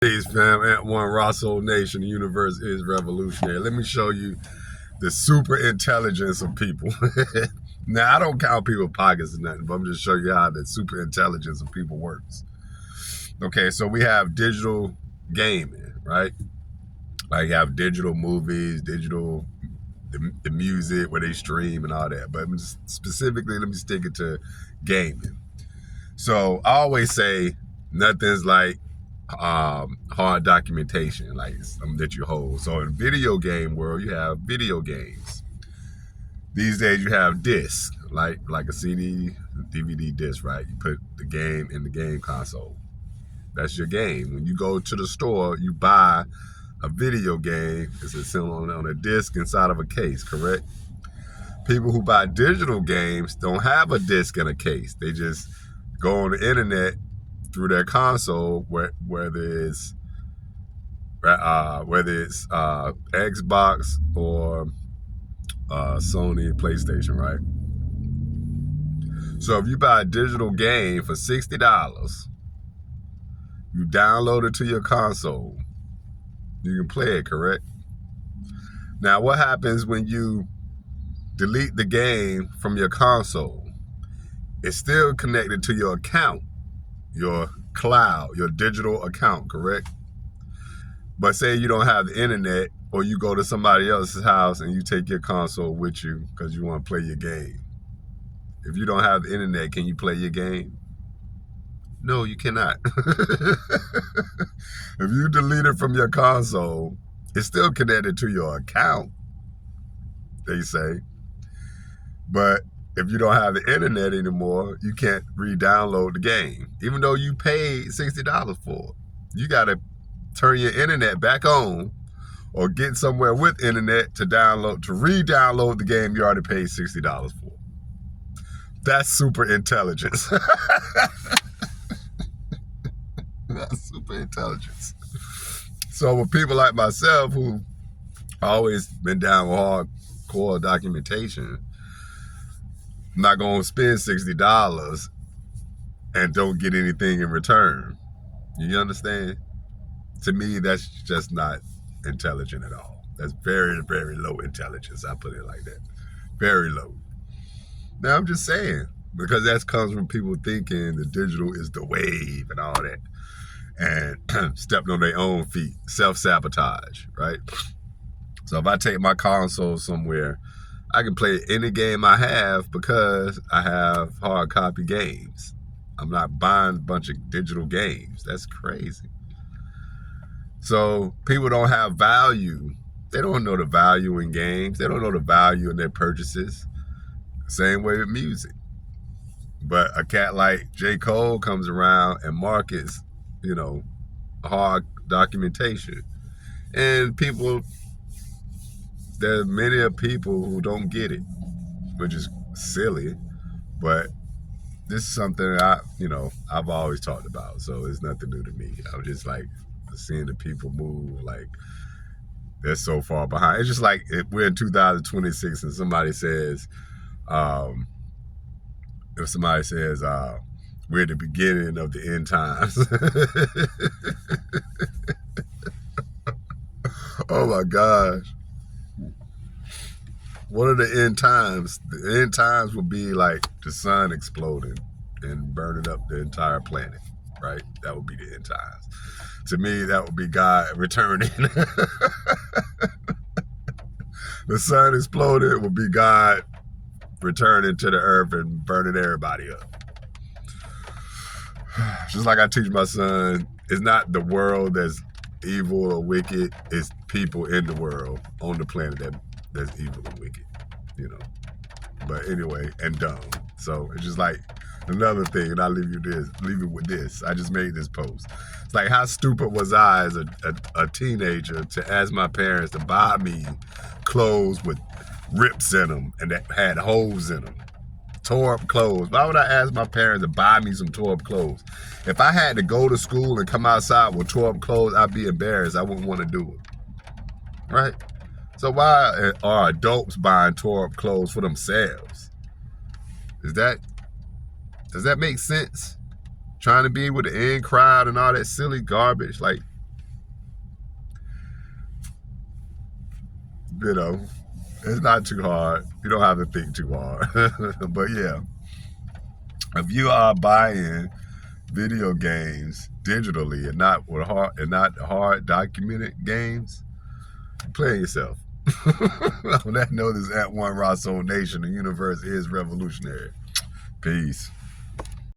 Peace, fam. At one Rosso Nation, the universe is revolutionary. Let me show you the super intelligence of people. Now, I don't count people's pockets or nothing, but I'm just showing you how the super intelligence of people works. Okay, so we have digital gaming, right? Like you have digital movies, digital the music where they stream and all that. But specifically, let me stick it to gaming. So I always say nothing's like hard documentation, like something that you hold. So in video game world, you have video games. These days you have discs, like a CD, DVD disc, right? You put the game in the game console. That's your game. When you go to the store, you buy a video game. It's assembled on a disc inside of a case, correct? People who buy digital games don't have a disc in a case. They just go on the internet through their console, whether it's Xbox or Sony PlayStation, right? So if you buy a digital game for $60, you download it to your console, you can play it, correct? Now, what happens when you delete the game from your console? It's still connected to your account, your cloud, your digital account, correct? But say you don't have the internet, or you go to somebody else's house and you take your console with you because you want to play your game. If you don't have the internet, can you play your game? No, you cannot. If you delete it from your console, it's still connected to your account, they say. But if you don't have the internet anymore, you can't re-download the game. Even though you paid $60 for it. You got to turn your internet back on or get somewhere with internet to re-download the game you already paid $60 for. That's super intelligence. That's super intelligence. So with people like myself who always been down with hardcore documentation, I'm not going to spend $60 and don't get anything in return. You understand? To me, that's just not intelligent at all. That's very, very low intelligence. I put it like that. Very low. Now, I'm just saying, because that comes from people thinking the digital is the wave and all that, and stepping on their own feet, self-sabotage, right? So if I take my console somewhere, I can play any game I have because I have hard copy games. I'm not buying a bunch of digital games. That's crazy. So people don't have value. They don't know the value in games. They don't know the value in their purchases. Same way with music. But a cat like J. Cole comes around and markets, hard documentation. And there are many people who don't get it, which is silly. But this is something I've always talked about. So it's nothing new to me. I'm just like seeing the people move like they're so far behind. It's just like if we're in 2026 and somebody says, if somebody says we're at the beginning of the end times. Oh my gosh. What are the end times? The end times will be like the sun exploding and burning up the entire planet, right? That would be the end times. To me, that would be God returning. The sun exploded would be God returning to the earth and burning everybody up. Just like I teach my son, it's not the world that's evil or wicked, it's people in the world, on the planet that's evil and wicked, But anyway, and dumb. So it's just like another thing, and I'll leave it with this. I just made this post. It's like, how stupid was I as a teenager to ask my parents to buy me clothes with rips in them and that had holes in them, tore up clothes. Why would I ask my parents to buy me some tore up clothes? If I had to go to school and come outside with tore up clothes, I'd be embarrassed. I wouldn't want to do it, right? So why are adults buying tore up clothes for themselves? Does that make sense? Trying to be with the in crowd and all that silly garbage, like You know, it's not too hard. You don't have to think too hard. But yeah, if you are buying video games digitally and not hard documented games, play yourself. On that note, this at One Rosso Nation, the universe is revolutionary. Peace.